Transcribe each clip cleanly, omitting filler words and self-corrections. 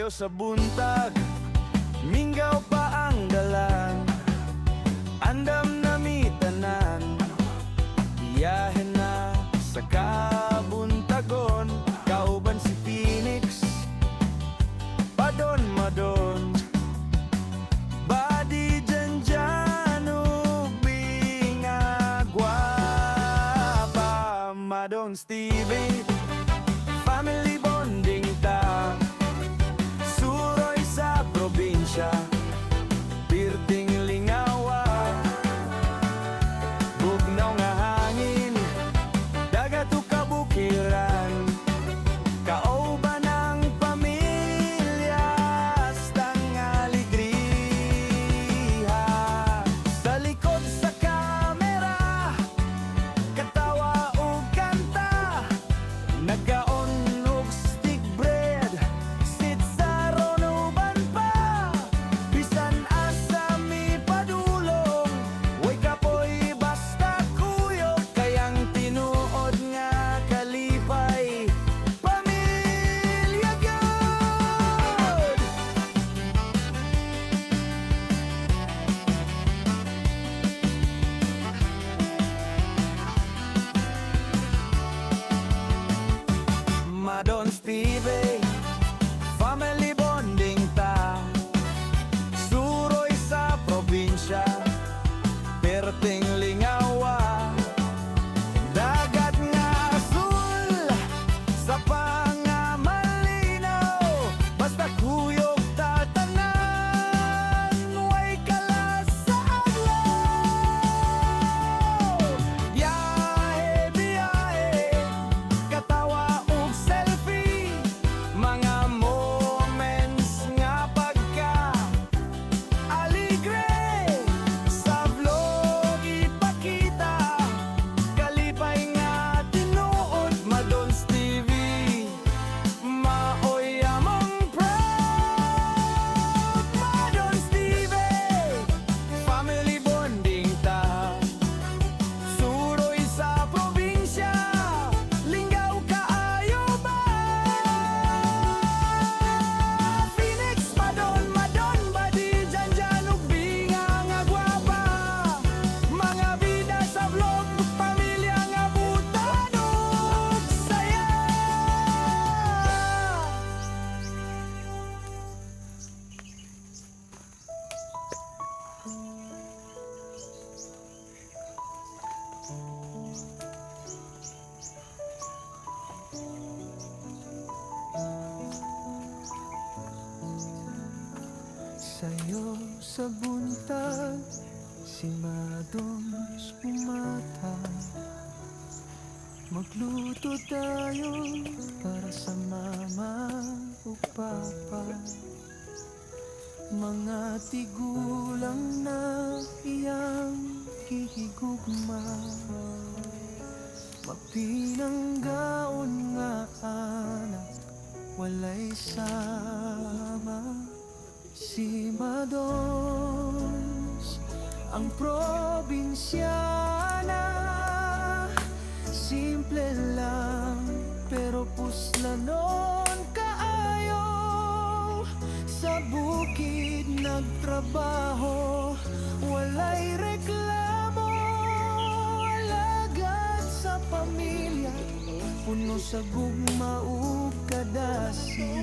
Sayo sa buntag, minggaw pa ang dalan, andam na mitanan, biyahe na sa kabuntagon. Kauban si Phoenix, padon madon, badi dyan bingagwa pa. Madon Stevie, family bonding ta, suroy sa probinsya, pirting lingawa, bugnaw nga hangin, dagat o kabukiran, kaoban ang pamilya, stang aligriha. Sa likod sa kamera, katawa o kanta, nagkaon og stick bread, sit sa ronuban pa. Bisan asa mi padulong, way kapoy basta kuyog, kayang tinuod nga kalipay, pamilya gyud. Madon Stevie, family bonding ta, suroy sa probinsya, perting lingawa, dagat nga azul, sa pangamalinaw, basta kuyog tatanan, way kalas sa adlaw. Biyahe, biyahe, katawa ug selfie, mga moments nga pagka aligre, sa vlog ipakita, kalipay nga tinuod. Madon Stevie, maoy among proud. Madon Stevie, family bonding ta, suroy sa probinsya, linggaw kaayo ba. Phoenix, Madon, Madon, badi dyan ug binga nga gwapa, mga bida sa vlog, pamilya nga butan ug saya. Sayo sa buntag, si Madons pumata, magluto tayo para sa mama o papa, mga tigulang na iyang hihigugma, mapinanggaon nga anak, walay sama. Si Madons, ang probinsyana, simple lang pero puslanon kaayo. Sa bukid nagtrabaho, walay reklamo, alagad sa pamilya, puno sa gugma ug kadasi.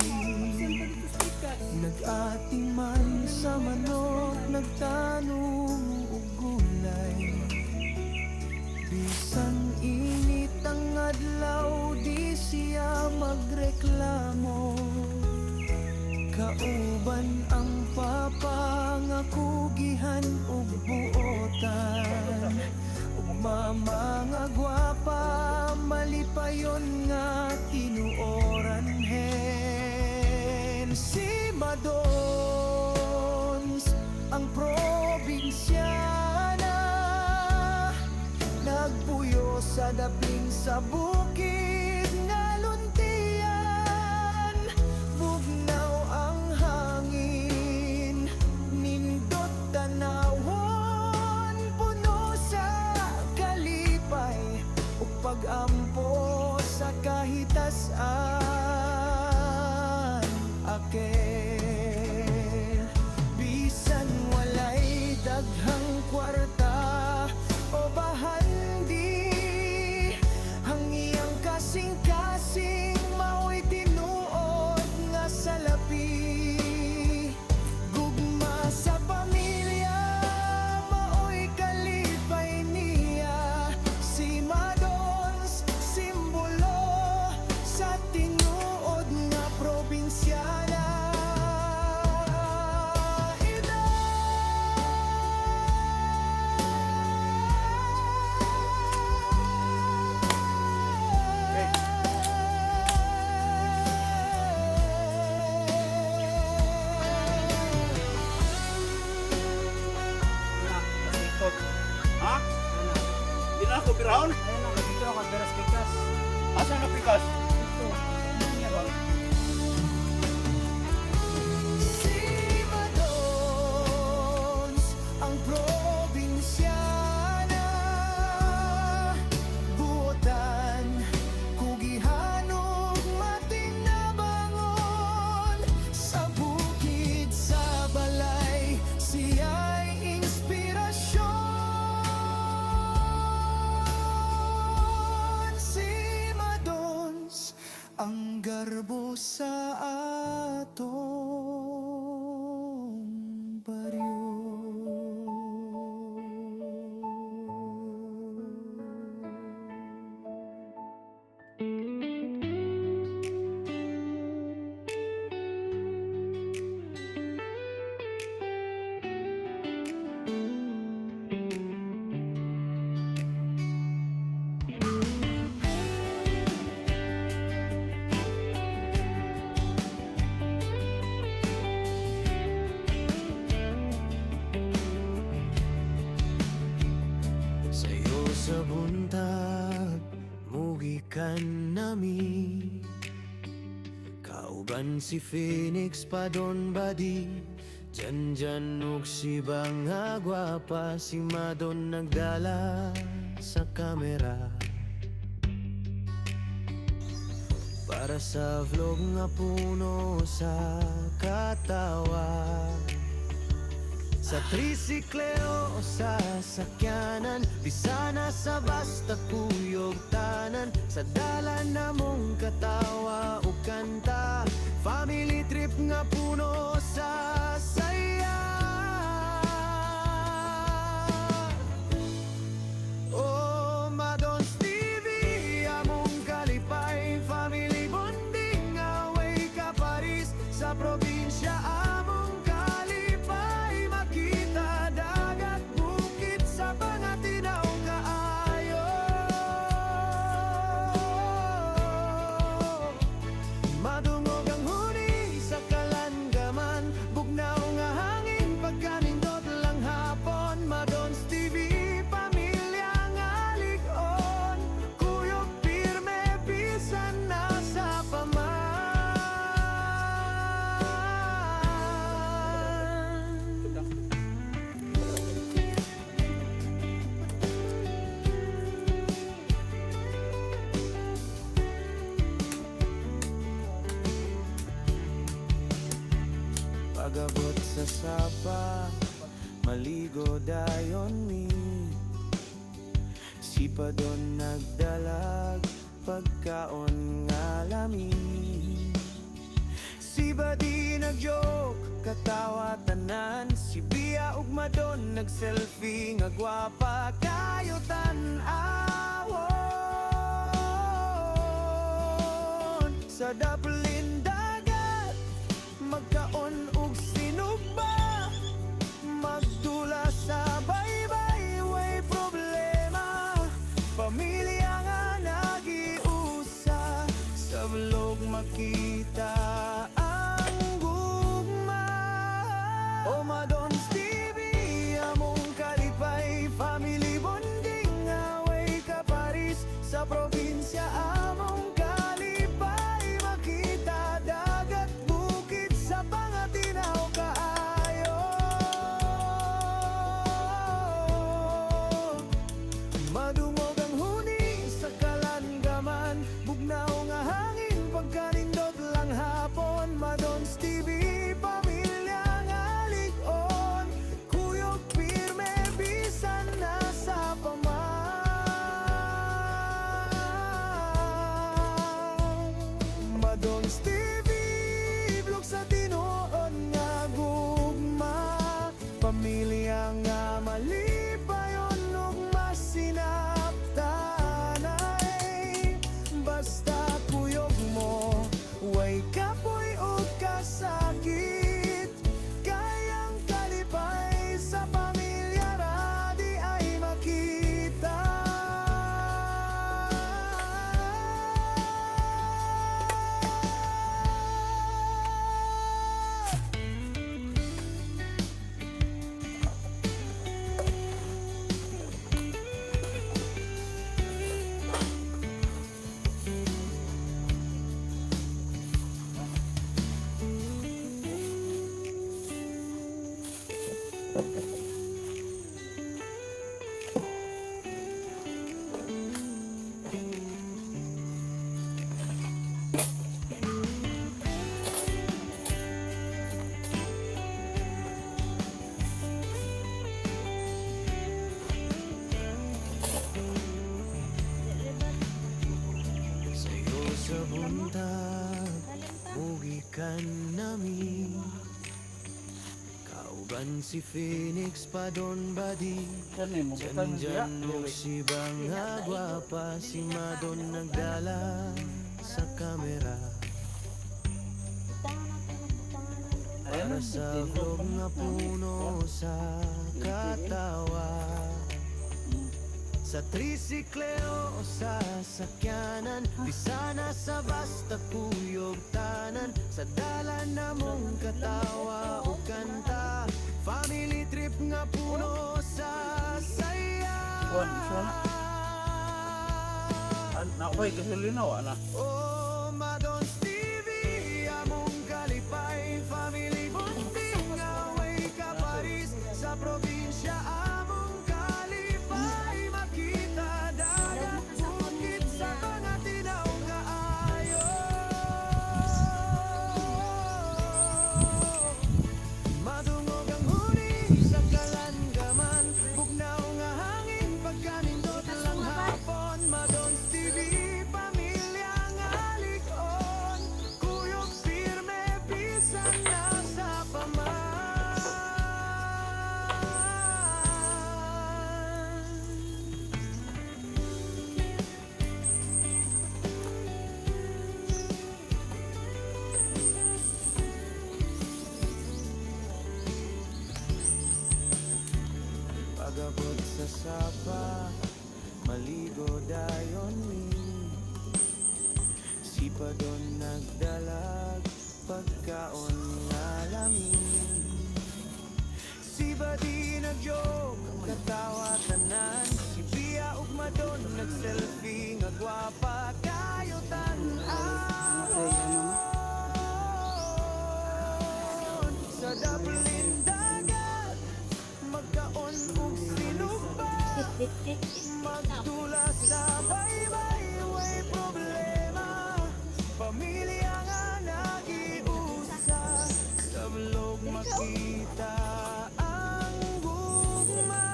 Nag-atiman sa manok, nagtanong og gulay, bisan init ang adlaw, di siya magreklamo. Kauban ang papa nga kugihan ug buotan, ug mama nga gwapa, malipayon nga tinuoran hen. Si Madons, ang probinsyana, nagpuyo sa daping sa bukid nga luntian, bugnaw ang hangin, nindot tanawon, puno sa kalipay ug pag-ampo sa kahitasan. Ake ground? Ayun lang, dito ako, Beras Pikas. Asa na pikas? Ito. Ano niya ba? Simadons ang probinsyana, buotan, kugihanog, matinabangon, sa bukid, sa balay, siya'y inspirasyon. Simadons ang garbo sa atong baryo. Sa'yo sa buntag, mugikan nami, kauban si Phoenix pa doon badi. Dyan ug si Banga gwapa, si Madon nagdala sa kamera. Para sa vlog nga puno sa katawa, sa trisiklo o sa sakyanan, bisana sa basta kuyog tanan, sa dalan na mong katawa o kanta, family trip nga puno sa saya. Oh, Madons TV, among kalipay, family bonding, away ka Paris, sa probinsya among kalipay, makita dagat, bukid, sa pangatinaw kaayo. Madungog ang huni sa kalangaman, bugnaw nga hangin, pagkanindot lang hapon. Madons TV, pamilya nga ligon, kuyog pirme, bisan nasa paman. Pagabot sa sapa, maligo dayon mi, si Padon nagdalag, pagkaon nga lami. Si Badi nag-joke, katawa tanan, si Bia ug Madon nag-selfie, nga gwapa kayo tan-awon. Sa daplin dagat, magkaon ug sinugba, magdula sa baybay, way problema, pamilya nga nagiusa, sa vlog makita ang gugma. O Madons TV, among kalipay, family bonding, away ka Paris, sa probinsya among kalipay, makita Sa'yo sa buntag, uwikan nami. Kauban si Phoenix pa doon badi. Saan mo butang Dyan niya? mo si Bang Agwapa, si Madon nagdala sa kamera. Para sa vlog nga puno sa katawa. Sa trisikle o sa sakyanan, di sana sa basta kuyog tanan. Sa dalan na mong katawa o kanta, family trip nga puno sa saya. Kuwan, gusto na. Nakoy, gasolina, wala. Oh, Madon's TV, among kalipay, family bonding, away ka Paris, sa probinsya among kalipay, makita dagat, bukid sa mga tinaw kaayo. Madungog ang huni sa kalangaman, bugnaw nga hangin, pagkanindot lang hapon. Madon's TV, pamilya nga likon, kuyog firme, bisan na sa paman. Pagabot sa sapa, maligo dayon mi. Si Padon nagdalag, pagkaon nga lamin. Si Badi nagyog, katawa tanan. Si Bia ug Madon nag-selfie nga gwapa kayo tan-awon. Sa daplin dagat, magkaon ug sinugba, magdula sa baybay, way problema. Pamilya nga nagiusa, sa vlog makita ang gugma.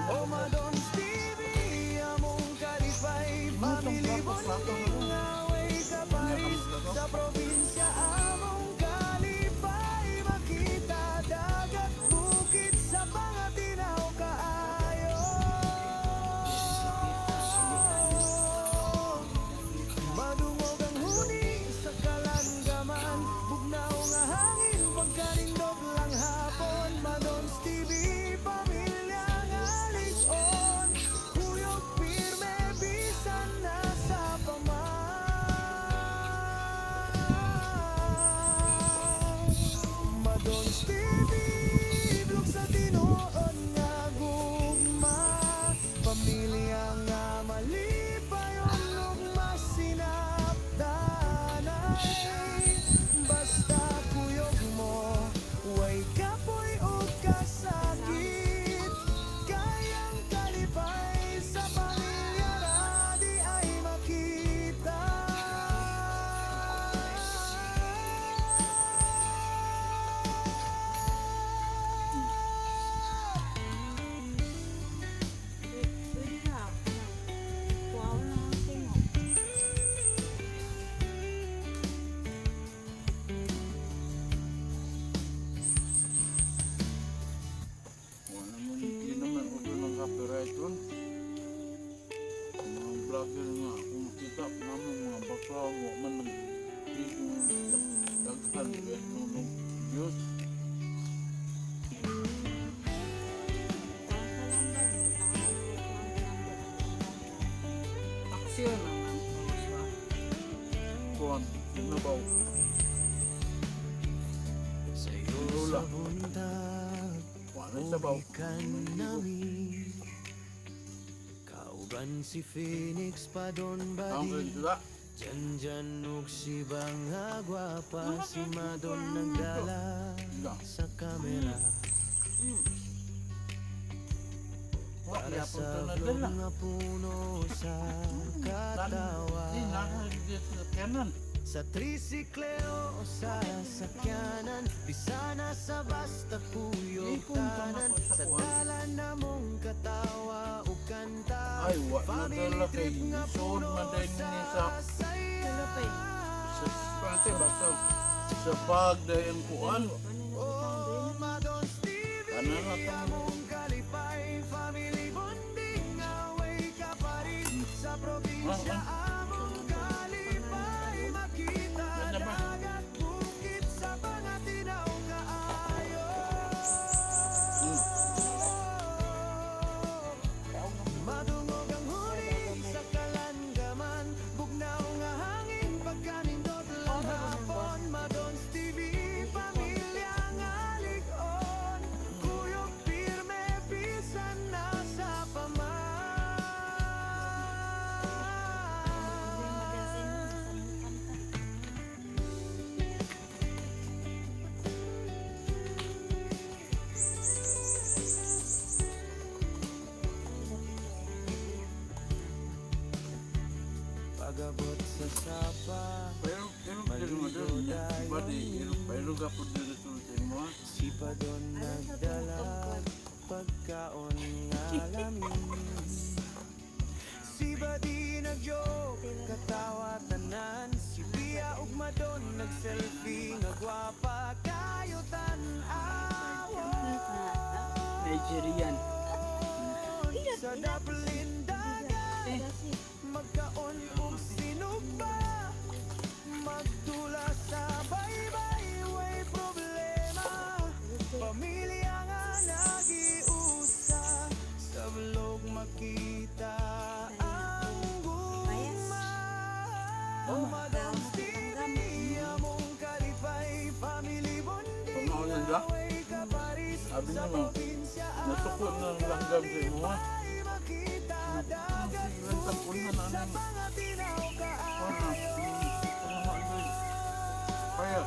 O Madon's TV, among kalipay, family bonding, away ka Paris, sa probinsya among kalipay, makita dagat, bukid sa mga tinaw kaayo. Madungog ang huni sa kalangaman, bugnaw nga hangin, pagkanindog lang hapon. Madon's TV, pamilya nga likon, kuyog firme, bisan na sa paman. Madon's TV, vlog sa tinuod nga gugma, pamilya nga malipayon ug masinapdanay. Basta kuyog mo, way kapoy o kasakit, kayang kalipay sa pamilya na di ay makita. Wala mo, hindi naman uso ng copyright ron. Ang mga vlogger nga, kung makita namin mga bakla mo, man nag-video daghan, kahit nung views. Aksyon naman po siya. Kuhan, sinabaw. Sa'yo Lula. sa buntag, Wala sabaw. uwikan nami. Kauban si Phoenix pa doon Ang badi. sila. Dyan ug si Bang Agwapa, si Madon nagdala sa kamera. Kaya punta na dala. nga puno sa Hindi katawan. nakahigit sa kanan. Sa trisikle o sa sakyanan, di sana sa basta kuyog tanan. Sa dalan na mong katawa o kanta, Ay, wa na family dala kay trip nga Soon puno Maday ni sa saya. sa pante ba sa pagdayan kuan. Oh, Madon Stevie, Kanan na to. among kalipay, family bonding, away ka pa rin sa probinsya. Among kalipay, makita Ganda ba? dagat, bukid sa mga tinaw kaayo. Madungog ang huli sa kalangaman, bugnaw nga hangin, pagkanindot lang hapon. Madon Stevie, pamilya nga ligon, kuyog pirme, bisan na sa pagabot sa sapa, Pero pero ka po dito sa mo. si Padon nagdala pagkaon nga lamin. Si Badi nag-joke, katawa tanan. Si Pia ug Madon nag-selfie nga gwapa kayo tan-awo. Nigerian. Sa daplin dagat, magkaon ug sinugba, magdula sa baybay, way problema. Pamilya nga nagiusa, sa vlog makita ang guma. Madam Stevie, among kalipay, family bonding, Pamaulan ba? away ka Paris, Sabi sa naman, probinsya. nasukot na ang langgam sa imo ha. Ay, makita dagat, Rentang una na sa ano. mga tinaw Ano? kaayo. Kaya,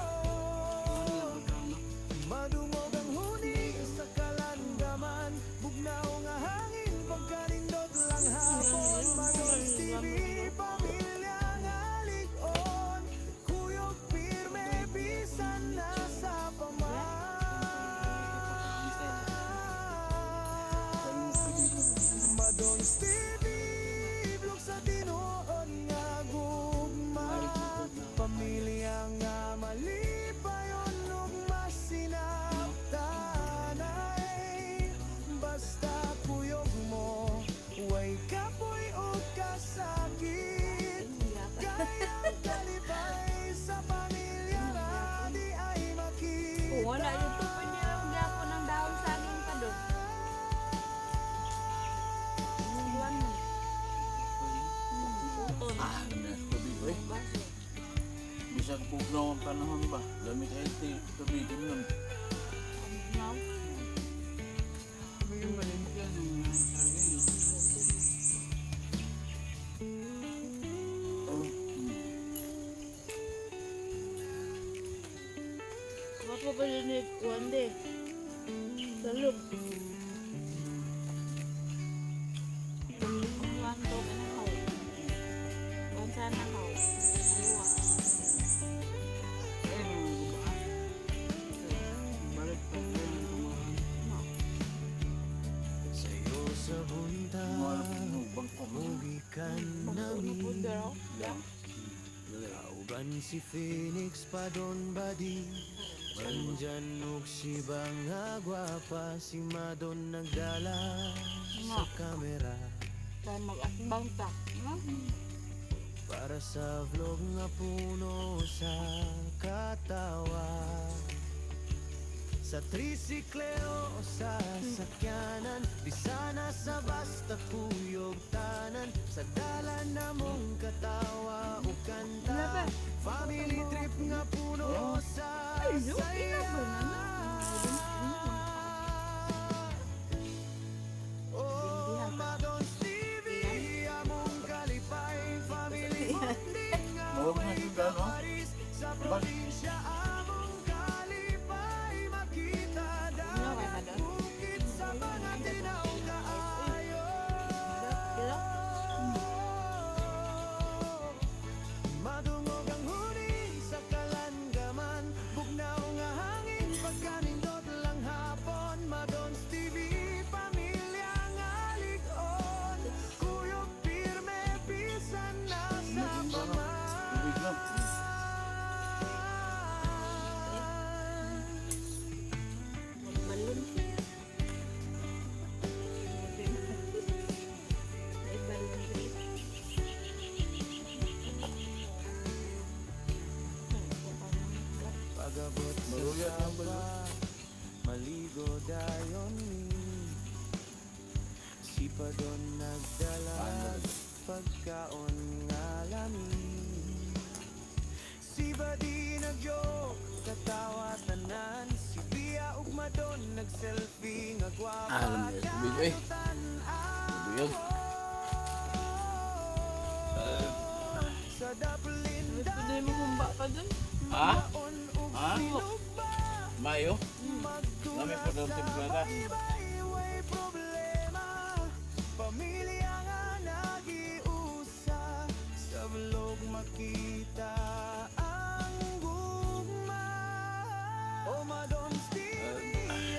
Madungog ang huni sa kalandaman, bugnaw nga hangin, pagkanindot lang hapon. Madon Stevie, pamilya nga ligon, kuyog pirme, bisan na sa Madon Stevie, blog sa tinuod nga gugma, pamilya nga malipayon ug masinabtanay. Basta kuyog mo, way kapoy o kasakit, kayang kalipay sa pamilya na di ay makita. Wala dito pwede lang gapo ng dahon saging pa doon. Iwan mo. Putol. tubig eh. Bisag pugnaw ang panahon ba? Lamig ay tubig nun. Now, Yung malimpian, yung sagay. Oh, apa pa rin ni Wande? Saluk. Iwan to ka na ako. Iwan sana ako. Iwan. balik pa rin ang mga Sa'yo sa buntang, bangkok. uwikan Pagpunod namin. pero. Kauban si Phoenix Padon Badi, Nandyan ug si Banga Gwapa, si Madon nagdala sa kamera. Tayo mag-asbang ta. No? Para sa vlog nga puno sa katawa. Sa trisikle o sa sakyanan, di sana sa basta kuyog tanan. Sa dalan na mong katawa o kanta, family trip nga puno sa saya. Oh, Madon Stevie, among kalipay, family bonding nga Mawag na way yung ka gano'n. Paris, sa probinsya among kalipay, makita dagat, bukid sa mga tinaw kaayo. maligo dayon mi. Si Padon nagdala pagkaon nga lamin. Si Badi nagyok katawa tanan. Si Pia ug Madon nag-selfie nga gwapa. Alam niya, tubig eh. Tubig yun. Sa daplin Pwede mo humba pa dun. Ha? daon ug Ha? silugba. Mayo? Nami po daw timplada. Way problema. Pamilya nga nagiusa. Sa vlog makita ang gugma. O Madons TV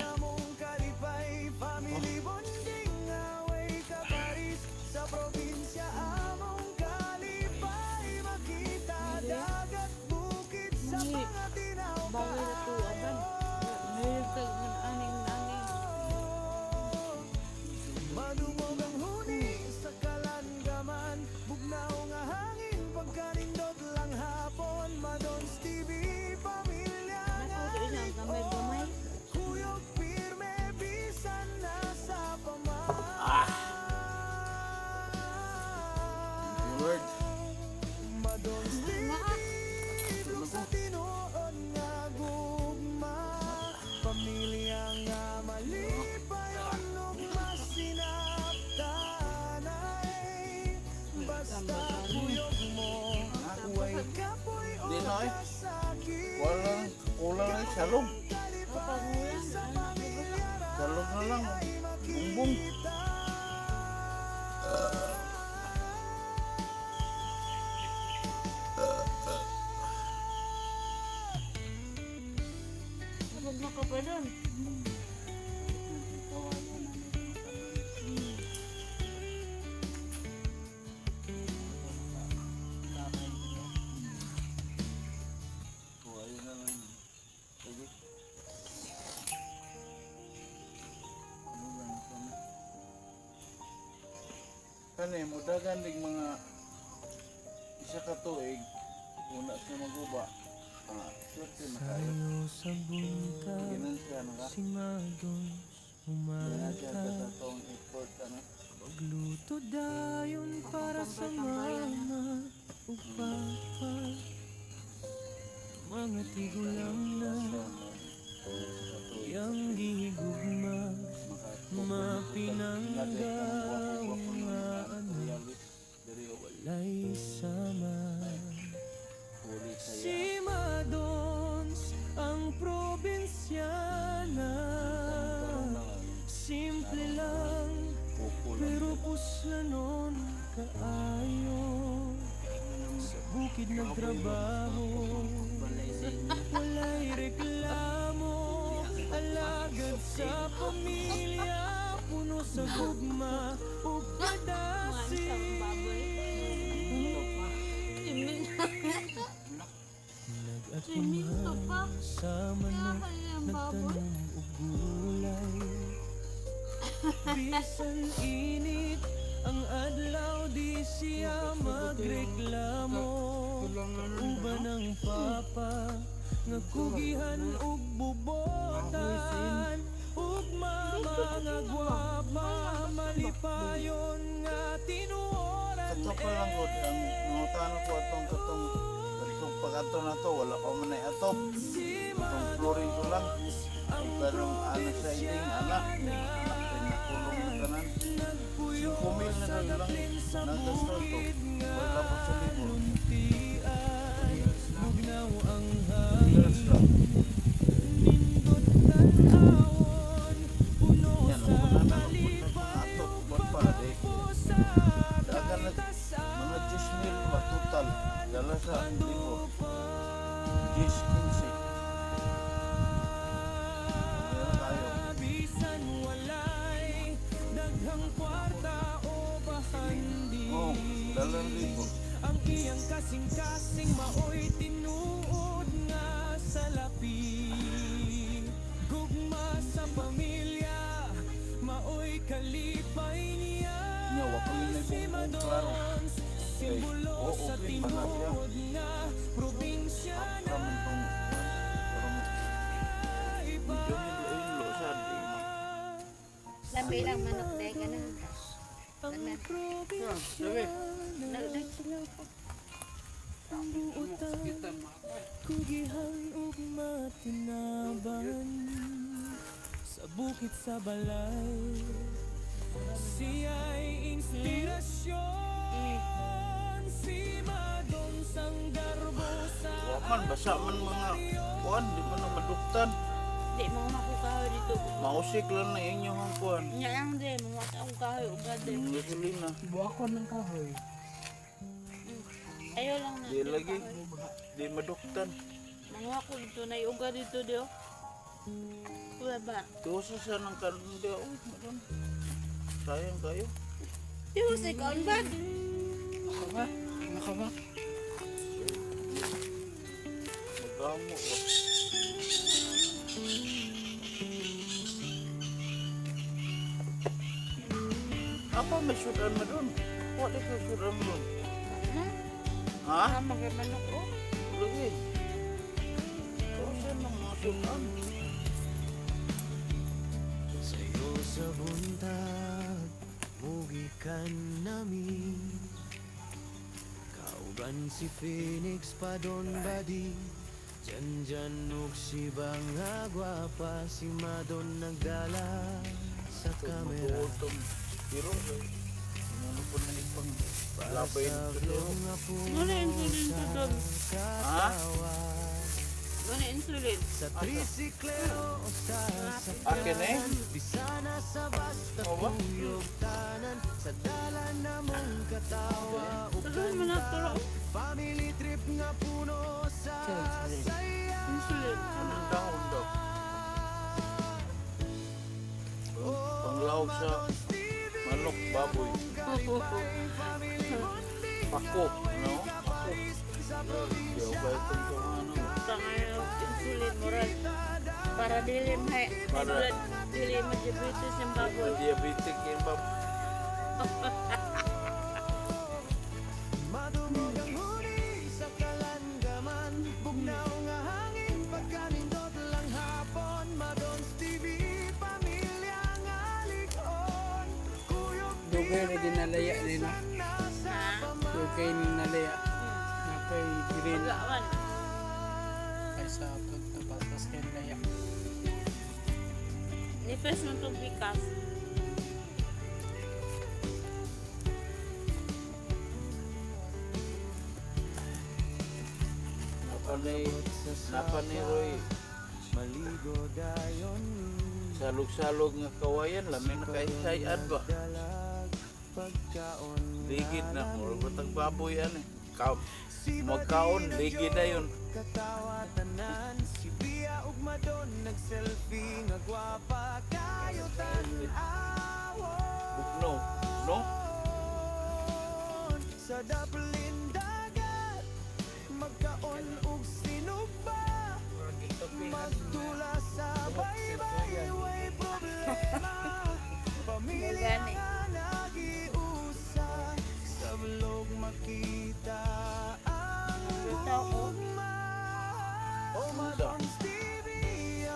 among kalipay. Family bonding away ka Paris. Sa probinsya among kalipay. Makita dagat bukid sa Hindi. mga tinaw. Bagay na to, aban. Mayroon ka ng aning-aning. Madungog ang huni sa kalangaman. Bugnaw nga hangin pagkanindot lang hapon. Madons TV pamilya nga Nakuha rin ang gamay-gamay. kuyog pirme bisan na sa paman. Word. Madons TV vlog sa tinuod nga gugma. Pamilya nga malipay ug masinaptanay. Basta kuyog mo way kapoy o Di na eh. kasakit. Kulang na salong. Kapag mulan, Salong na lang. Bumbong. kapag makapadon. Ayun na lang. Sige. Ano ba yung sana? Kani, mudagan dig mga isa ka tuig. Una siya maguba. Swerte na kayo. Sayo sa buntag Ginan siya na ka. si Madons Ginan siya umalta. sa tatong effort ka na. Magluto dayon para sa mama ug papa. Mga tigulang na yang gihigugma. Mapinanggaw nga ano walay sama. Si Madons ang probinsyana. Simple lang pero puslanon kaayo. Sa bukid nagtrabaho, walay reklamo. Alagad sa pamilya, puno sa gugma ug kadasi. Nag-atuman sa manok, nagtanom og gulay. Bisan init ang adlaw, di siya magreklamo. Uban ng papa nga kugihan ug bubotan. Ug mama nga gwapa, malipayon nga tinuoran. Ito pa lang ko, ang nangutan ko atong pag-ato na to, wala pa man ay atop. Itong flooring ko lang. Pero ano sa iting anak, pinakulong na tanan. 5,000 na rin lang nagasto ito. Wala pa sa libo. Bugnaw ang Interest lang. nindot tanawon, puno Yan, sa ang mga kalipay atop, ug buwan pa, eh. pusa. Dagan na mga 10,000 ba total. Dala sa libo. 10-15. Meron tayo. Bisan walay daghang kwarta o bahandi. Oh, 2,000. Ang iyang kasing-kasing maoy tinuod nga sa lapi. Gugma sa pamilya, maoy kalipay niya. Nyawa kami na Si ibong klaro. Madons, simbolo Oo, sa okay pa na siya. tinuod nga probinsya na Ramen tong medyo nilo siya bilang manok dahil ka na. Tanan. Sabi, Nagdag sila po. kita mga Kugihan ug matinaban sa bukit sa balay. Siya'y inspirasyon, si Madon sang darbo sa Waman, basa man mga kuan, di man na maduktan. Di mo makukahoy dito. Mausik lang na inyong ang kuan. Nya lang din, mo akong kahoy ugad din. Ang gasolina. buwakon ng kahoy. Ayaw lang na. Di lagi. Di maduktan. Mga ako dito na iuga dito dio. Wala ba? Tusa sa ng kanon di. Oh, madon. Sayang kayo. Di mo sa ikaw ba? Nakaba? Nakaba? Magamo. Oh. Apa may sudan mo doon? What is yung sudan mo doon? Ha? Ah, magmanok ko. Lagi. Tusa ng mga sudan. sa'yo sa buntag, mugikan namin. Kauban si Phoenix Padon Badi, Janjan ug si Banga Gwapa, si Madon nagdala sa kamera. Magutong. Pero, ano po na ipang labay nito doon? Wala insulin to doon. Ha? Wala insulin. Sa trisiklero o sa Akin eh? Bisana sa basta Oo ba? kuyog tanan, sa dala na mong katawa ug Tuloy mo na turo. family trip nga puno sa saya. Insulin. Anong dahon daw? Panglawag sa manok, baboy. Pako, no? Pako. Diyaw ba itong kung ano? Tangayo insulin moral. Para dili may Para- dili ma-diabetes yung baboy. Diabetic yung baboy. Madumog ang huni sa kalangaman, bugnaw nga hangin pagkanindot lang hapon. Madon's TV, pamilya nga likon, kuyog Dugay na dinalaya din na. Ha? Dugay ni nalaya. Napay green. Pagawan. Kaysa pagtabatas kay laya. Nipes mo itong bikas. Napa ni Roy. maligo dayon Salog-salog nga kawayan, lamin na kaisayad ba? dalag pagkaon Ligid na, mura batang baboy yan eh. Magkaon, ligid na yun. katawa tanan, si Bia ug Madon nag-selfie nga gwapa kayo tan-awo. Bugno, no? Sa daplin dagat magkaon ug sinugba, magtula sa baybay way problema. Pamilya Gani. nga nagiusa, sa vlog makita ang Bitaw ko. ugma. O Madon's TV,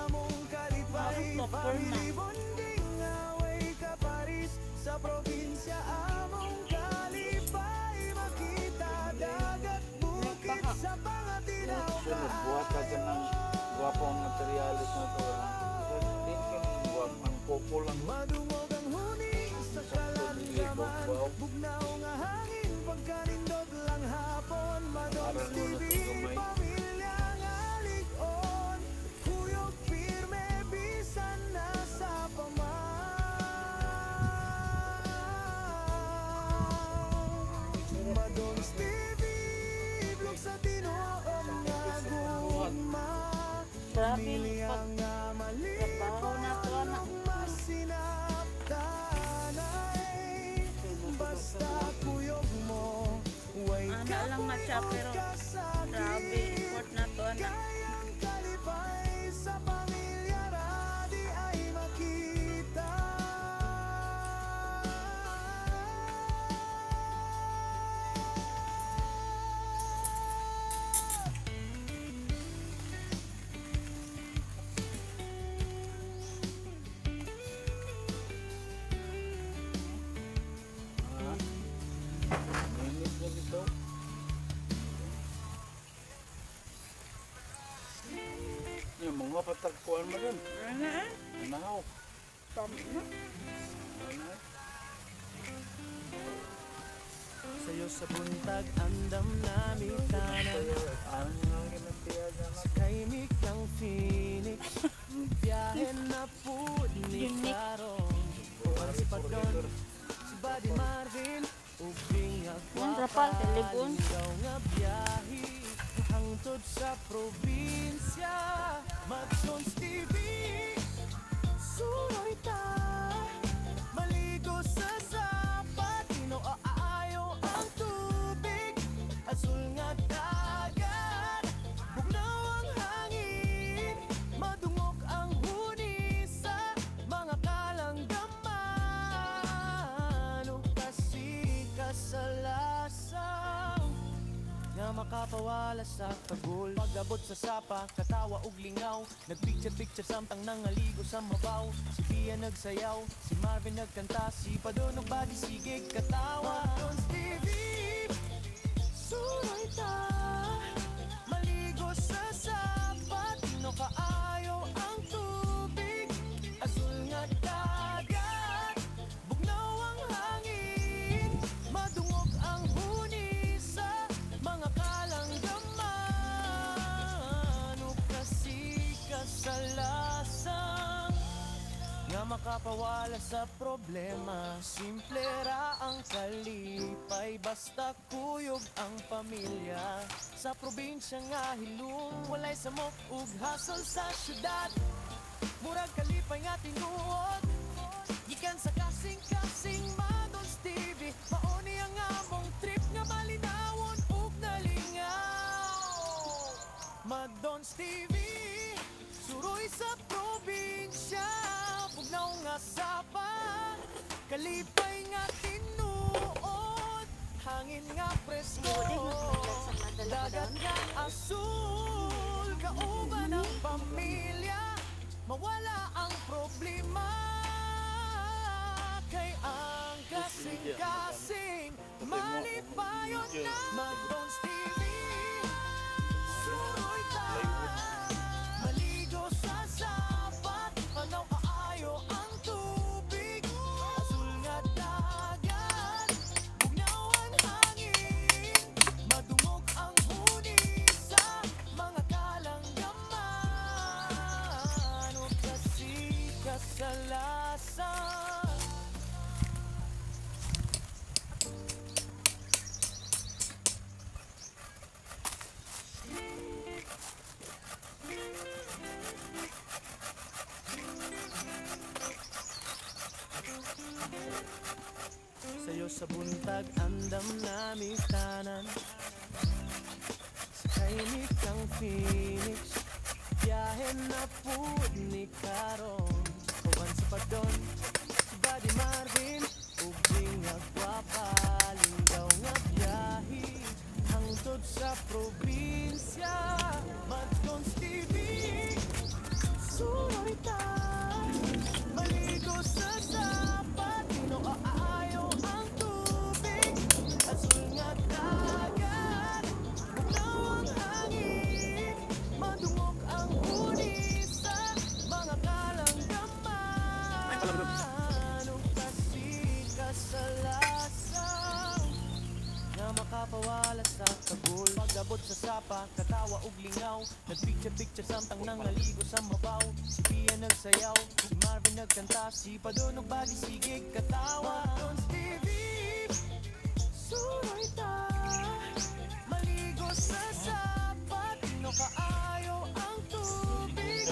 among kalipay, Marunong ka, family bonding, away ka Paris, sa probinsya among kalipay, makita dagat bukid sa pangatinaw Sunod, buhat ka dyan ng gwapong materialis na ito. Hindi ka ng gwapang koko lang. madungog ang huni sa kalangaman, bugnaw nga hangin pagkanindot lang hapon. Madon's Aral mo na TV, ito gamay. pamilya nga ligon, kuyog pirme bisan na sa pamaw. Madon's TV, vlog sa tinuong nga gugma. Grabe Pamilya pag nga maliit, trabaho na to anak. masinaptanay, basta kuyog mo, way Ana lang na siya pero grabe import na to anak. kayang kalipay sa pamilya radi ay makita. makapatagpuan mo dun. Ano ah? Anahaw. Pamino? Ano? Sa'yo sa buntag andam namin tanan Ano nga ginatiyagan na? Kaimik ng Phoenix Biyahe na po ni Karon Tuwan si Padon Si Buddy Marvin Ubing Yan, rapal, telepon. Ikaw nga biyahe Hangtod sa probinsya Magsons TV Suroy ta Maligo sa sapat Aayo ang tubig Asul nga dagat Bugnaw ang hangin Madungog ang huni sa mga kalanggaman O kasi kasalasang nga makapawala sa kagul Pag-abot sa sapa, katawa ug lingaw Nagpicture-picture samtang nangaligo sa mabaw Si Pia nagsayaw, si Marvin nagkanta Si Padon ug Buddy sigig katawa Don Stevie, suroy ta Maligo sa sapa, tino kaayo ang tubig Asul nga dagat, bugnaw ang hangin Madungog ang huni sa mga kalanggaman O kasi kasalasang nga makapawala sa problema Simple ra ang kalipay Basta kuyog ang pamilya Sa probinsya nga hilong Walay samok ug hasol sa syudad Murag kalipay nga tinuod Gikan sa kasing-kasing Madons TV Mauni ang among trip nga malinawon ug nalingaw Madons TV Suroy sa probinsya Bugnaw nga sapa Kalipay nga tinuod Hangin nga presko Hindi, magmamaglag sa madala pa Dagat doon. nga asul Kauban ang pamilya Mawala ang problema Kay ang kasing-kasing Malipayon na Madons TV Suroy ta Maligo sa sapat Panaw aayo ang tubig Asul nga dagat Bugnaw ang hangin Madungog ang huni sa mga kalanggaman O kasi kasalasan Sa'yo sa buntag andam namin tanan Sa kaimik ang Phoenix Biyahe na po ni Karon Tuwan si Padon Si Buddy Marvin Ubing nga gwapa Lingaw nga biyahe Hangtod sa probinsya Madons TV Suroy ta Maligo sa sapat Tino aayo ang tubig Asul nga dagat Bugnaw ang hangin Madungog ang huni sa mga kalanggaman O kasi kasalasang nga makapawala sa kagul Pag-abot sa sapa, katawa ug lingaw Nagpicture-picture samtang nangaligo sa mabaw Si Pia nagsayaw, si Marvin nagkanta Si Padon ug Buddy sigig katawa Don Stevie, suroy ta Maligo sa sapa, tino kaayo ang tubig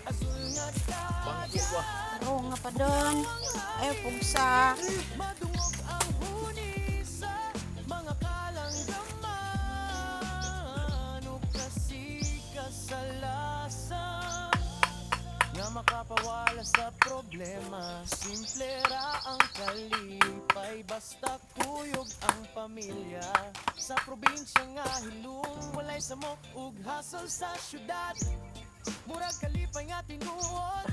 Asul nga dagat Aro nga pa doon. Ay, pugsa. Madungog ang huni sa mga kalanggaman O kasi kasalasan nga makapawala sa problema Simple ra ang kalipay Basta kuyog ang pamilya Sa probinsya nga hilong Walay samok ug hasol sa syudad Murag kalipay nga tinuod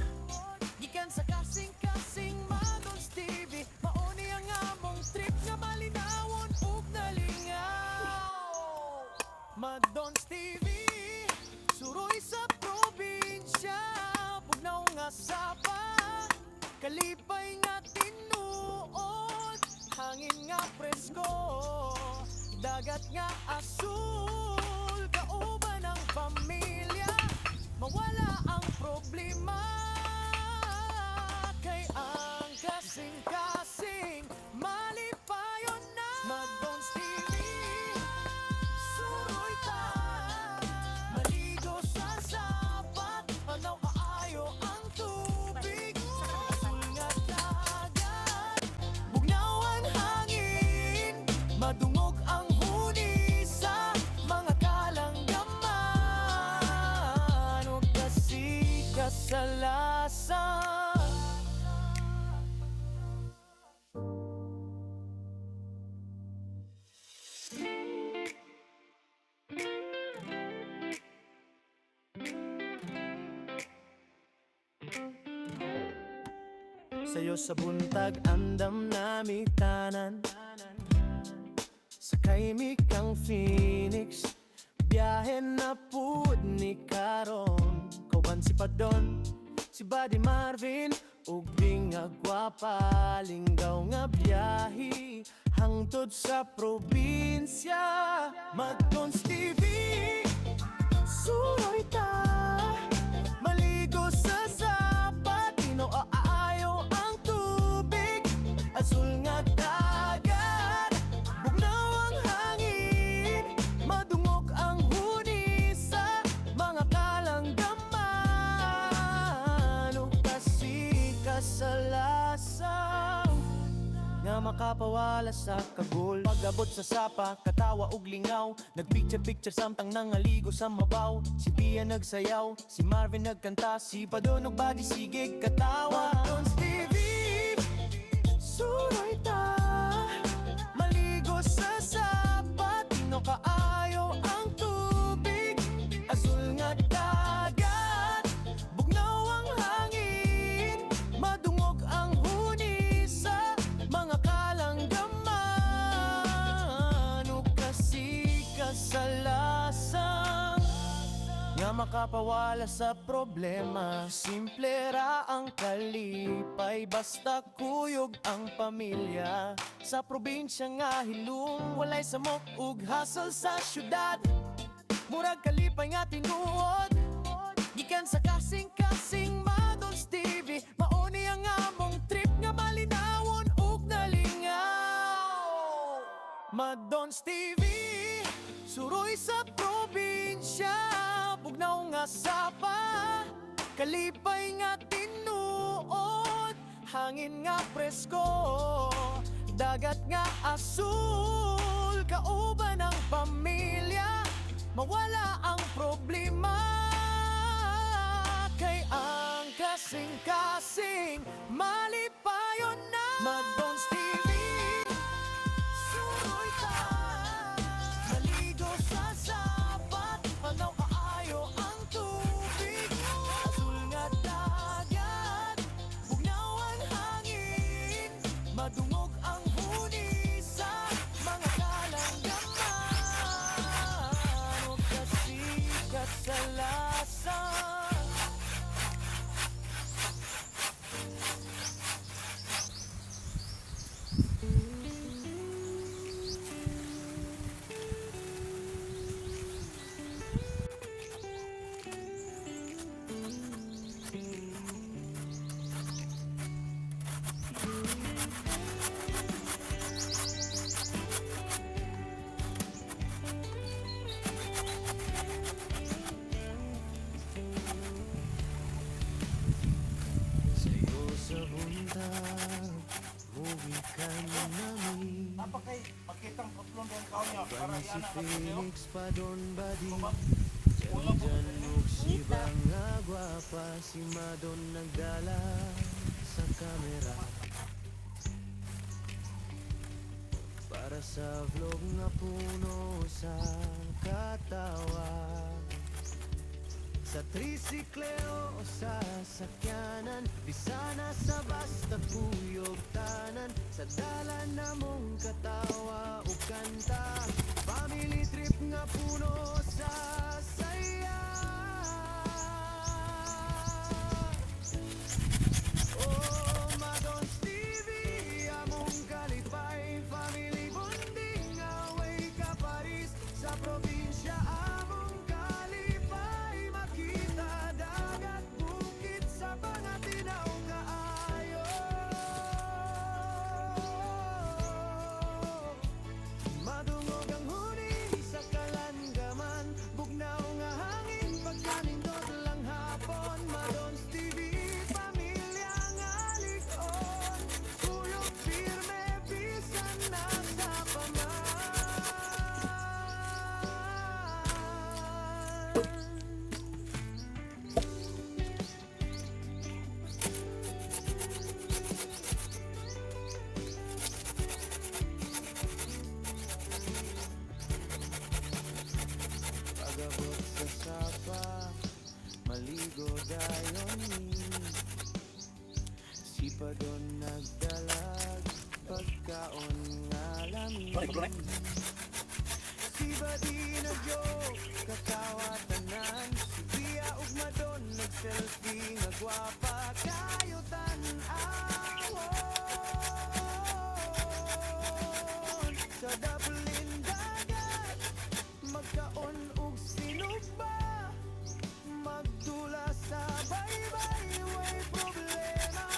Gikan sa kasing-kasing Madons TV Mauni ang among trip nga malinawon ug nalingaw Madons TV Suroy sa probinsya Kalipay nga tinuod, hangin nga presko, dagat nga asul, kauban ang pamilya, mawala ang problema. Kay ang kasing-kasing, malipayon na. Madons TV, suroy ta, maligo sa sapat, panaw kaayo ang tubig, asul nga dagat, bugnawan hangin, madungog ang huni sa mga kalanggaman, o kasi kasalasan. Sayo sa buntag andam nami tanan, sakay mi kang Phoenix, biyahe na pud ni karon. Kauban si Padon, si Buddy Marvin, ug nga gwapa, linggaw nga biyahe hangtod sa probinsya. Madons TV, suroy ta, maligo sa sapat, tino aayo ang tubig, asul nga dagat, bugnaw ang hangin, madungog ang huni sa mga kalanggaman, o kasi kasalasan nga makapawala sa kagul. Pag-abot sa sapa, katawa ug lingaw, nagpicture-picture samtang nangaligo sa mabaw. Si Pia nagsayaw, si Marvin nagkanta, si Padon ug Buddy sigig katawa. Madons TV, suroy ta, maligo sa sapat, tino kaayo ang tubig, asul nga dagat, bugnaw ang hangin, madungog ang huni sa mga kalanggaman, o kasi kasalasan nga makapawala sa problema. Simple ra ang kalipay, basta kuyog ang pamilya. Sa probinsya nga hilong, walay samok ug hassle sa syudad, murag kalipay nga tinuod, gikan sa kasing-kasing. Madons TV, mauni ang among trip nga malinawon ug nalingaw. Madons TV, suroy sa probinsya, bugnaw nga sapa, kalipay nga tinuod, hangin nga presko, dagat nga asul, kauban ang pamilya, mawala ang problema. Kay ang kasing-kasing, malipayon na. Madons TV, suroy ta, maligo sa sapat, panaw kaayo ang tubig, asul nga dagat, bugnaw ang hangin, madungog ang huni sa mga kalanggaman, o kasi kasalasan. Sayo sa buntag, uwi ka na namin. Napakay, makitang kaplong doon kao niya. Para Bani si yan ang Felix, Padon, Buddy, Jan ug si Banga gwapa, si Madon nagdala sa kamera. Para sa vlog nga puno sa katawa, sa trisikle o sa sakyanan, di sana sa basta kuyog tanan, sa dalan na mong katawa o kanta, family trip nga puno sa saya. Oh, Si Padon nagdalag pagkaon nga lamin. Si Badi nag-joke kakawatanan. Si Bia ug Madon nag-selfie nga gwapa kayo tan-awon. Sa Dublin dagat magkaon og sinugba. Magdula sa baybay way problema.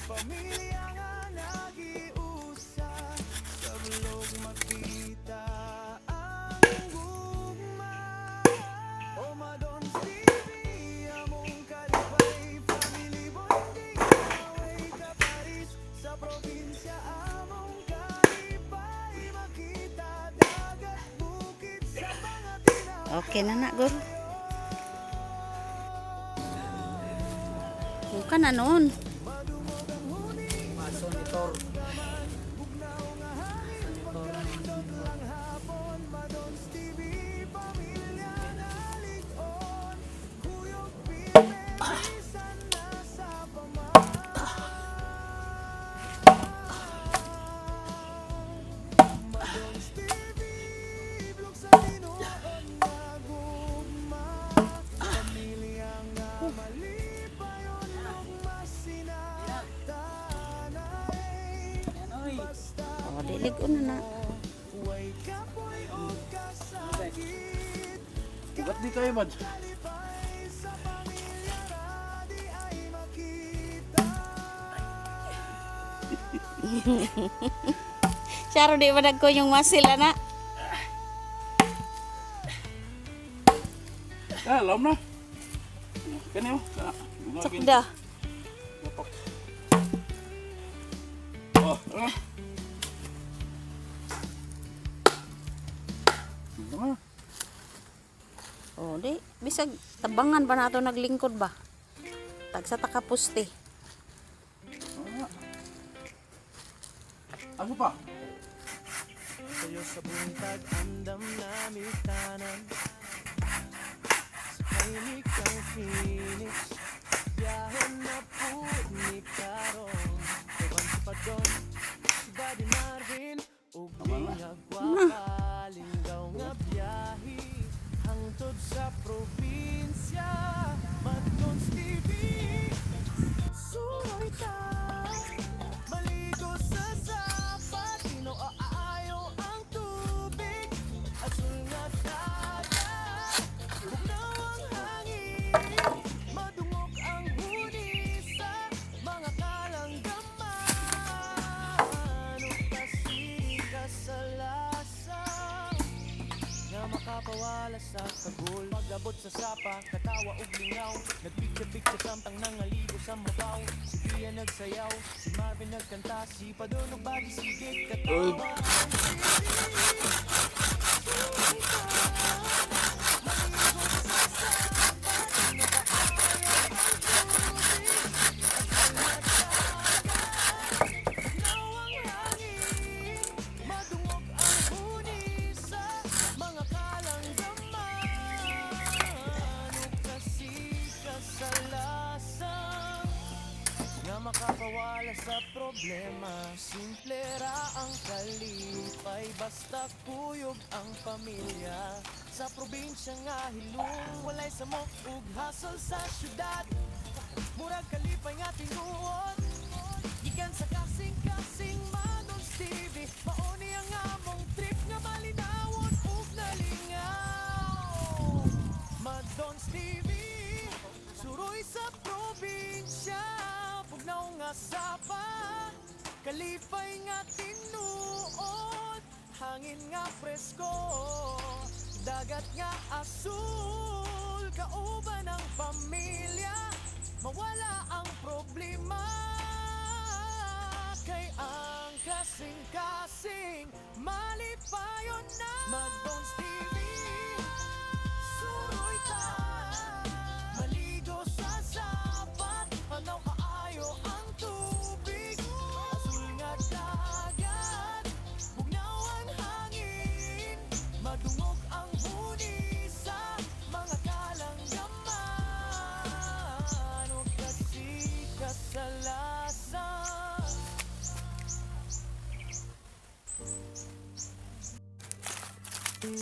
Pamilya nga nagiusa. Sa blog makita ang gugma. O Madon's TV among kalipay. Family bonding away ka Paris. Sa probinsya among kalipay. Makita dagat bukid sa mga tinaw. Okay na na, Guru. Bukan na noon. Maso ni Tor. Oh, dilig ko na na. Ba't di kayo, Bad? Siyaro di ba ko yung masila na? Alam na. Kanyo. Sakda. Oh, ano? Ano? Oh, di. Bisag tabangan ba nato naglingkod ba? Tagsa takapuste. Ano pa? Sa'yo sa buntag andam namin tanan. Sa kainig kang Phoenix. Biyahe na po ni Karon. Tuwan si Padon, si Buddy Marvin. Ug di nga gwapa, linggaw nga biyahe. Hangtod sa probinsya. Madon's TV. Suroy ta. Maligo sa sapat. Aayo ang tubig. Asul nga dagat. Bugnaw ang hangin. Madungog ang hunisa. Mga kalanggaman. O kasi kasalasan. Nga makapawala sa kagul. Pag-abot sa sapa, katawa ug lingaw. Nagpicture-picture samtang nangaligo sa mabaw. Si Pia nagsayaw, si Marvin nagkanta. Si Padon ug Buddy sigit katawa. Madungog ang hunisa. Mga kalanggaman. O kasi kasalasan. Nga makapawala sa problema. Simple ra ang kalipay. Basta kuyog ang pamilya. Sa probinsya nga hilong. Walay samok ug hustle sa syudad. Murag kalipay nga tinuod. Gikan sa kasing-kasing Madon's TV. Mauni ang among trip nga malinawon ug nalingaw. Madon's TV. Suroy sa probinsya. Pugnaw nga sapa. Kalipay nga tinuod. Hangin nga presko. Dagat nga asul. Kauban ang pamilya. Mawala ang problema. Kay ang kasing-kasing malipayon na. Madon's TV. Suroy ta. Maligo sa sapat. Panaw kaayo ang tubig. Asul nga dagat. Bugnaw ang hangin. Madungog ang hunisa. Mga kalanggaman. O kasi kasalasan. Sa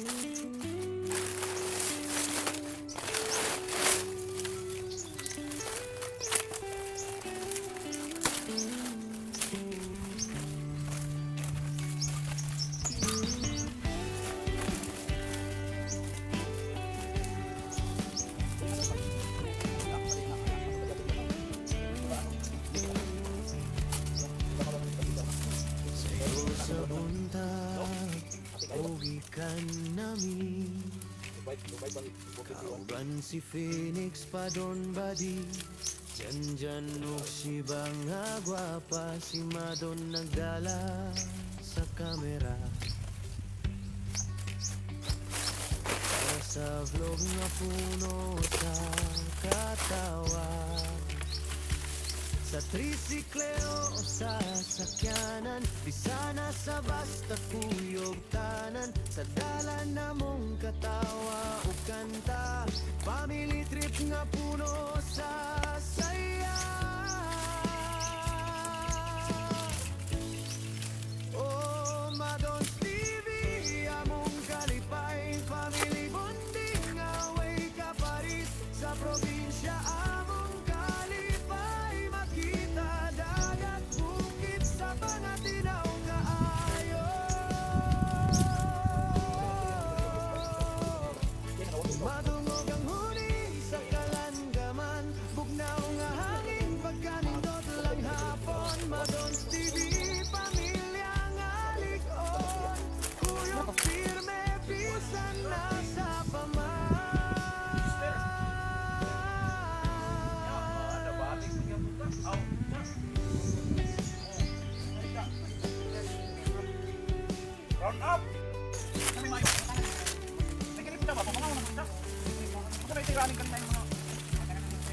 buntag, uwi ka namin. Kauban si Phoenix pa doon ba di? Dyan og si Banga gwapa, si Madon nagdala sa kamera. Para sa vlog nga puno sa katawa. Sa trisikleo o sa sakyanan, di sana sa basta kuyog tanan. Sa dala na mong katawa o kanta, family trip nga puno sa saya. Oh, Madons TV, among kalipay, family bonding, away ka Paris, sa probinsya among kalipay, makita dagat, bukid sa mga tinaw kaayo. Madungog ang huni sa kalangaman, bugnaw nga hangin, pagkanindot lang hapon. Madons TV, pamilya nga ligon, kuyog firme, bisan na sa paman. Round up! Kami mayo. Nagkali po ba? Pamangaw na kita. Kung may tiraning kanina yung mga...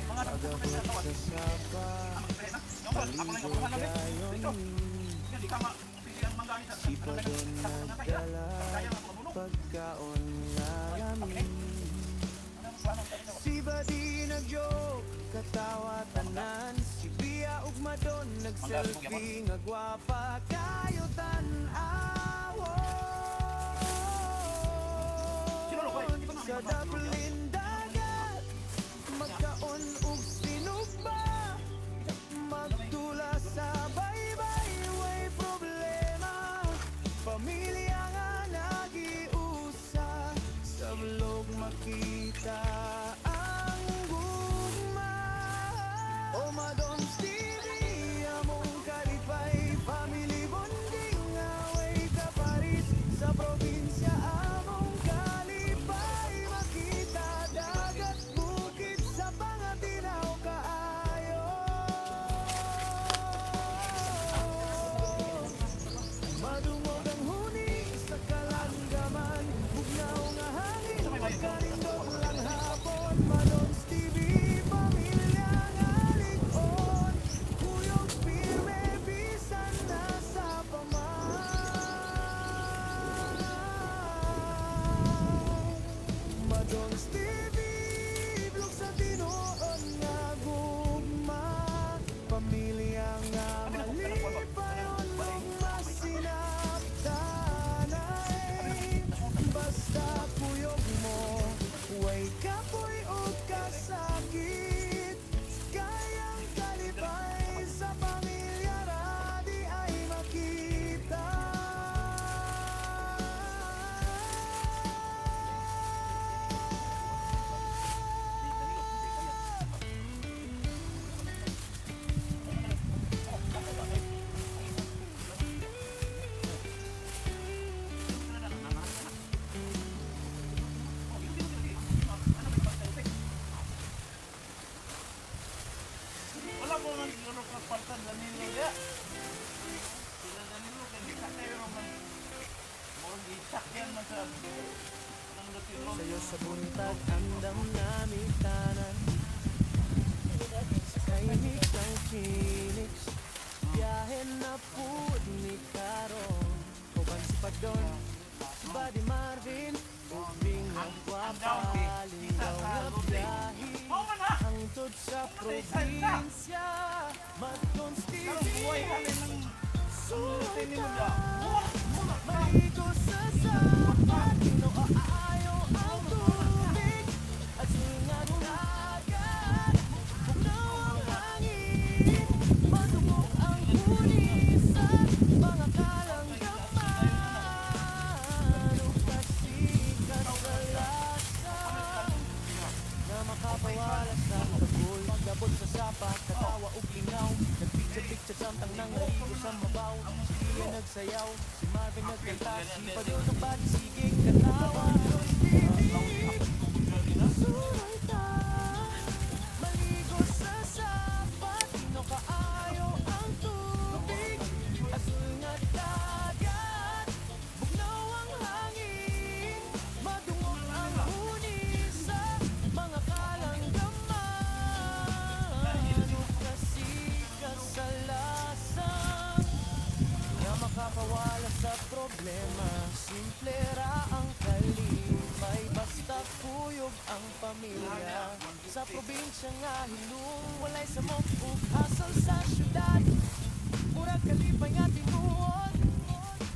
Pagabot sa sapa, paligo gayon, Hindi ka nga. Pili ang manggaling sa... si Padon nagdala, pagkaon nga lamin. Si Badi nag-joke, katawa tanan, si Bia ug Madon nag-selfie nga gwapa, kayo tan-awon. Sa Dublin dagat, magkaon ug sinugba, magtula sa baybay, way problema. Pamilya nga nagiusa, sa vlog makita ang gugma. O Madons TV, among kalipay, family bonding, away ka Paris, sa probinsya among kalipay, makita dagat, bukid sa mga tinaw kaayo. Madungog ang huni sa kalangaman, bugnaw nga hangin, pagkanindot lang hapon. Madons TV, pamilya nga ligon, kuyog firme, bisan na sa paman. Madons TV, vlog sa tinuon nga gugma, pamilya nga malipayon mong masinaptanay. Basta kuyog mo, way kapoy o kasakit, kayang kalipay sa pamilya ra di ay makita. Wala mo nang siguro kapaltan Danilo ya. Sila Danilo kan di sakay man. Mo di sakyan man sa nang latiro. Sa'yo sa buntag, andam namin tanan, sa kainit ng Phoenix, biyahe na po ni Caron. Kuban si Padon, si Buddy Marvin, ubing ang gwapa, lingaw nga biyahe, hangtod sa probinsya. Madons TV, Buhay ka rin ng sulit Danilo ya. Maligo sa sapat, aayaw ang tubig at singat agad. Bugnaw ang hangin, madumog ang pulis at mga kalanggaman. O kasi kasalasan na makapawala sa pagul. Magdabot sa sapa, katawa ug lingaw. Nagpicture-picture samtang nangaligo sa mabaw. Sige nagsayaw, si Marvin nagkanta. Si Padul ng body, sige katawa. Suray ta, maligo sa sapat, tino kaayo ang tubig. Asul nga dagat, bugnaw ang hangin, madungog ang huni sa mga kalanggaman. O kasi kasalasan na makapawala sa problema. Simple ra ang kalipay, basta kuyog ang pamilya. Sa probinsya nga hilong, walay samok ug hassle sa syudad. Murag kalipay nga tinuod,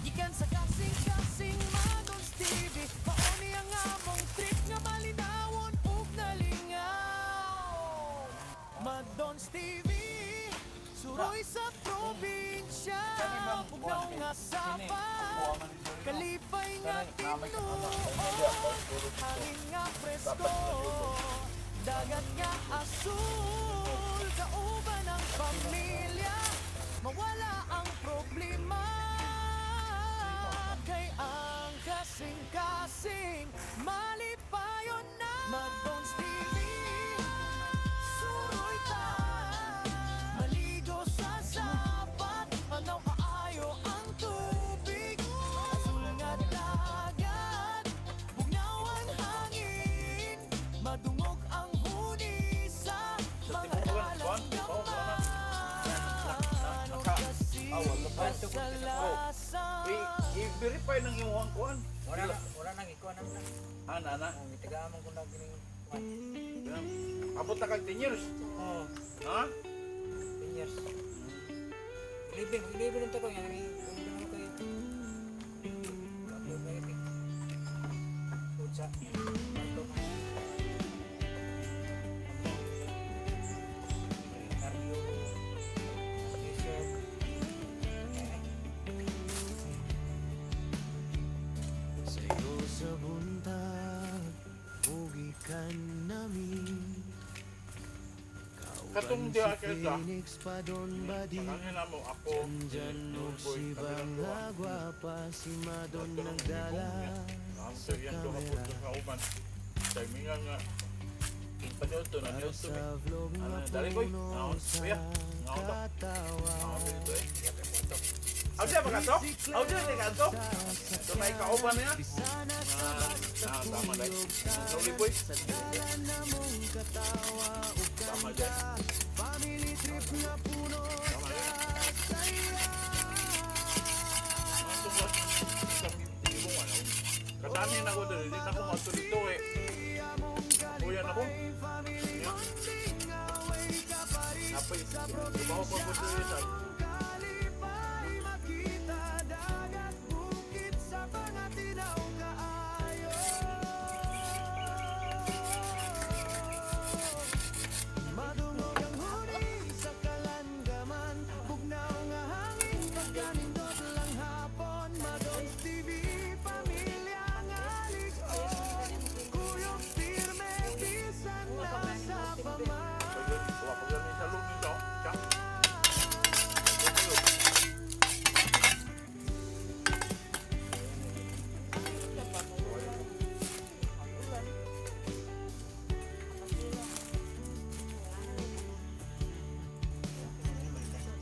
gikan sa kasing-kasing Madons TV. Mauni ang among trip nga malinawon ug nalingaw. Madons TV, suroy sa probinsya, bugnaw nga sapa, kalipay nga tinuod, hangin nga presko, dagat nga asul, kauban ang pamilya, mawala ang problema. Kay ang kasing-kasing malipayon na. Madons TV, suroy ta, maligo sa sapat, anaw kaayo ang tubig. Asul nga dagat, bugnaw ang hangin, madungog ang huni sa mga kalanggaman. O kasi kasalasan I-verify ng iyong kuan. Wala nang ikuha naman. Ana. Ang itagaan ko na gining kuwan. Abot na kag 10 years. Oo, Ha? 10 years. Ilibin ito ko yan. Ilibin ko kayo. Upload na ito. Putsa. Ito. Cardio. T-shirt. Sa'yo sa buntag, ugikan namin. Katong diha kay ka. Phoenix pa doon ba di? Kangina mo ako. Dyan o si Bangagwa pa si Madon nagdala Ang sa yan do hapon kamera. sa kauban. Timingan nga. Panood to na YouTube. Sa vlog Ano, nga dali, boy. puno Ngaon, sa kuya. Ngaon ba? katawa. Dito eh. Aw siya bagato? Aw siya ni kanto? Ito na ikauban niya. Tama dai. Sorry boy. Dala na mong katawa o Tama kanta. dai. Family trip na puno Tama dai. sa saya. Katani na ko dali, di na ko matulito eh. Kuya na ko. Napay, lumaw pa ko sa Kalipay makita dagat bukid sa mga tinaw kaayo. Madungog ang huni sa kalangaman, bugnaw nga hangin pagkanindot lang hapon. Madons TV, pamilya nga likod, kuyog firme bisan na sa paman. pagani sa loob nito. Siya.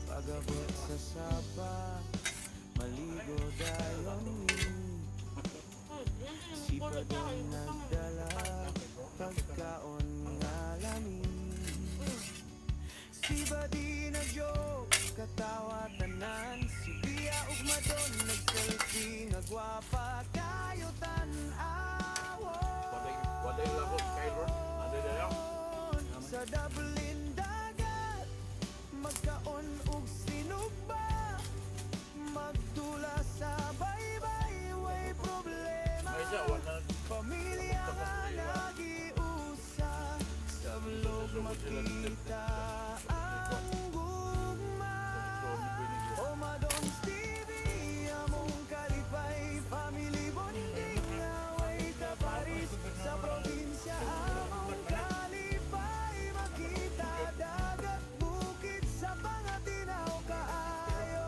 Pagabot sa sapa, maligo dayon si Padong nagdala, pagkaon nga lamin. Si Badi nag-joke, katawa tanan, si Bia ug Madon nag-selfie, nagwapa kayo tan-awo. Waday labot kay Lord. Ano na yan? Sa Dublin dagat, magkaon og sinugba, magdula sa baybay, makita ang gugma. O Madons TV, among kalipay, family bonding, away ka Paris, sa probinsya among kalipay, makita dagat, bukid, sa pangatinaw kaayo.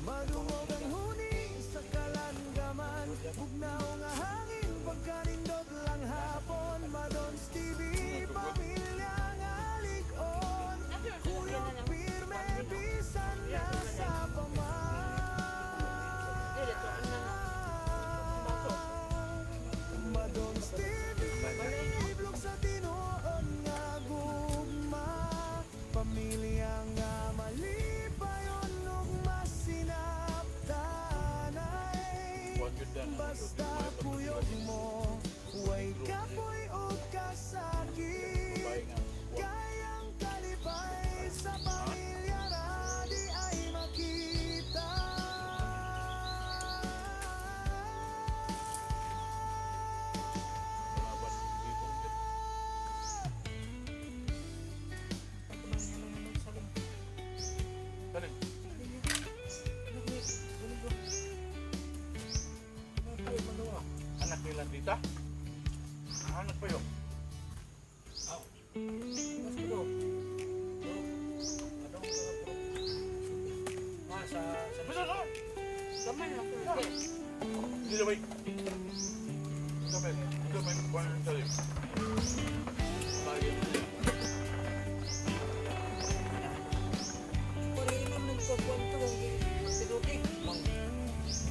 Madungog ang huni sa kalangaman, bugnaw nga hangin, pagkanindot lang hapon. Madons TV, pamilya nga ligon, kuyog pirme, bisan na sa paman. Madons TV, iblog sa tinuon nga gugma, pamilya nga malipayon ug masinaptanay. Basta kuyog mo, way kapoy o kasakit, kayang kalipay sa pamilya ra di ay makita. Anak nila tita? Anak pa yun? Mas ko do. Anong sa Bisa na! Gamay lang ko. Hindi na ba? Hindi ba? Kuha na sa iyo. Bagay. Puri imam nagkukwento si Duki.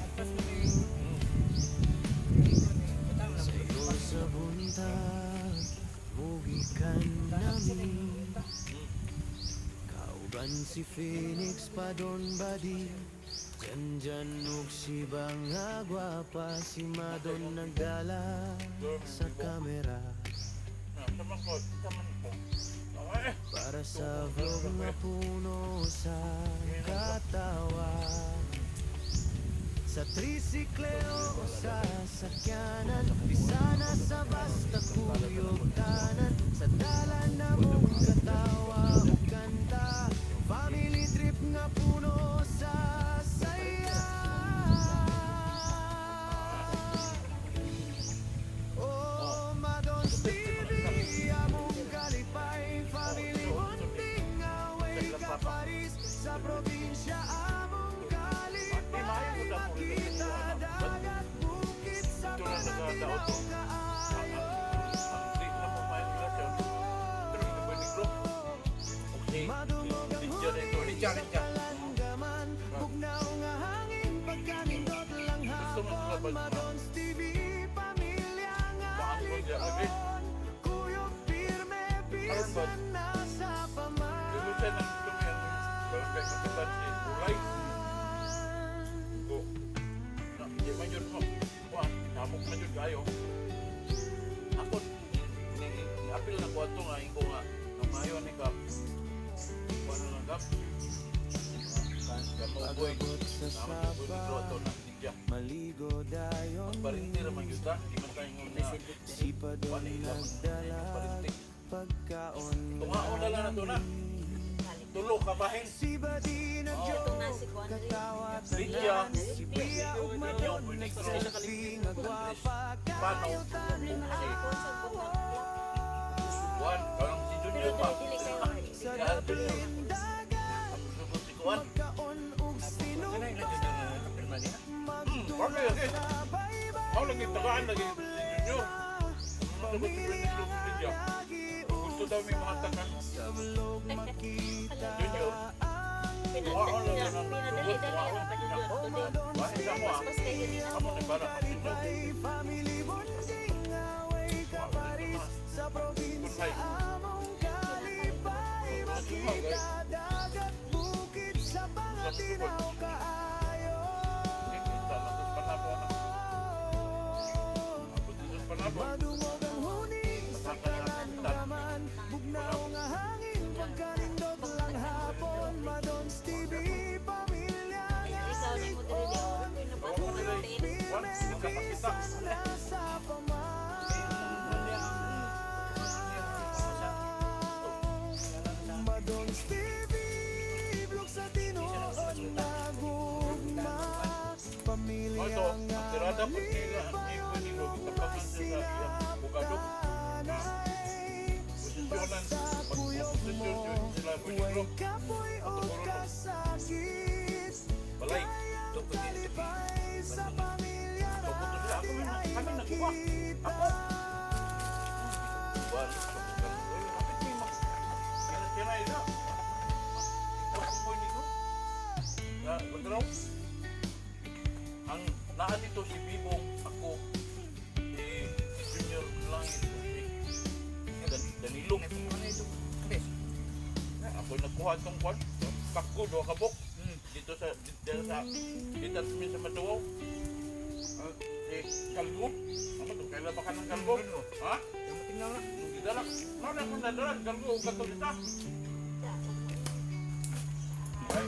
Atas mo ni Sa'yo sa buntag, mugikan namin. Kauban si Phoenix pa doon badi, dyan ug si Banga gwapa, si Madon nagdala sa kamera. Taman ko. Taman ko. Okay. Para sa vlog nga puno sa katawan. Sa trisikleo o sa sakyanan, di sana sa basta kuyog tanan. Sa dalan na mong katawa o kanta, family trip nga puno sa saya. Oh, Madons TV, among kalipay, family bonding, away ka Paris, sa probinsya among kalipay, makita dagat, bukid, sa panatinaw kaayo. Madungog ang huli sa kalangaman, bugnaw nga hangin, pagkanindot lang hapon. Madons TV, pamilya nga ligon, kuyog pirme, bisan na sa Lulutan ng tumiyan. Barangay Makatan si Ulay. Go. Hindi man yun mo. Kuha, namok man yun kayo. Ako, ni-apil na ko ito nga, ko nga, namayon ni Kap. Paano lang Kap? Kamuboy. Pagabot sa Naman yung sapa, ito na India. maligo dayon. Barinti naman yun ta. Di man tayo nga. Si Padon nagdala, pagkaon Tungaon na lang na ito na. Tulo ka bahin. si Badi nag-joke, katawa Lydia. tanan, si Bia ug Madon nag-selfie, nga gwapa, kayo tanan awa. Juan, parang si Junior pa. Sa dating dagat, Susunod si Juan. magkaon ug sinupa, Okay, okay. na baybay. Ako lagi tagaan lagi si Junior. Pamilya nga lagi Gusto daw may mga takan. sa vlog makita Junior. ang Pinadali na pa dito today. Bakit ka mo ah? Mas kayo din Ako ni para ka si Junior. family bonding, away ka Paris, sa probinsya among kalipay, makita dagat, bukid, sa pangatinaw kaayo. Kita lang sa panabo na. Ako din sa panabo. Madungog ang huni sa kalangaman, bugnaw nga hangin, pagkanindot lang hapon. Madons TV, pamilya nga Ikaw na mo dili ligon, di. Ako mo nila. Juan, hindi ka pakita. bisan na sa paman. Don Stevie Blok sa tinuod na gugma Oh, ito, Pamilya ang nga tirada po nila ang ipon nilo. Itapakan siya sa iyang bukado. Posisyonan, pag-posisyon yun sila po nilo. Way kapoy o kasakit Balay. Ito po dito. Ay sa pamilya Papunto sila. Ako man, kami nagkuha. Ako. Wala. Kapit may mga kinatiray na. Ako po nilo. Na, Badraw. Ang naan dito si Bibong, ako, Junior Langit, Danilo. Ako nagkuha itong kwan, pakko, 2 kabok. Dito sa sa Madawaw. Kalgo. Ano to? Kailan ba ka ng kalgo? Ha? Tingnan na. Gidala. Ano na kung nadalan? Kalgo o katulita? Ay,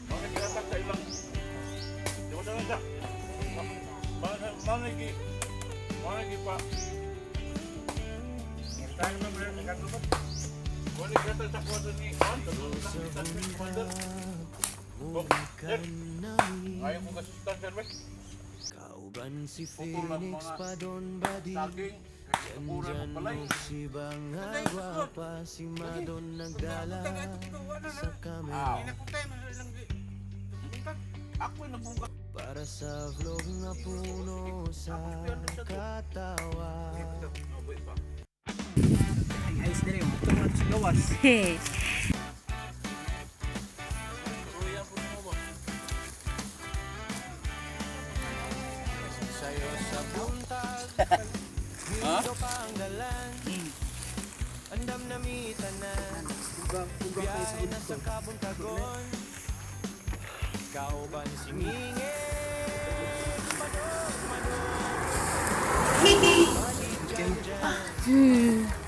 mga kinatak sa ilang. Di ba na siya? Managi pa. Tayo naman rin ang gagawin. Wala kita sa kwarto ni Juan. Sa commander. Oh, sir. Ayaw mo kasistan, sir, weh. Kauban si Putulan Phoenix mga pa Don Badi saging. Kapura ng balay. Si Bangagwa pa si Madon nagdala sa kamera Aw. Ako'y nabungka. para sa vlog nga puno sa katawa. Aboy pa. Ay, ayos na rin. Ito nga ito sa gawas. Turuyan po mo ba? Sa'yo sa buntag Ha? Dito pa ang dalan Andam na mitanan Biyahe na sa kabuntagon Kauban si Mingin Madog, madog Balik dyan dyan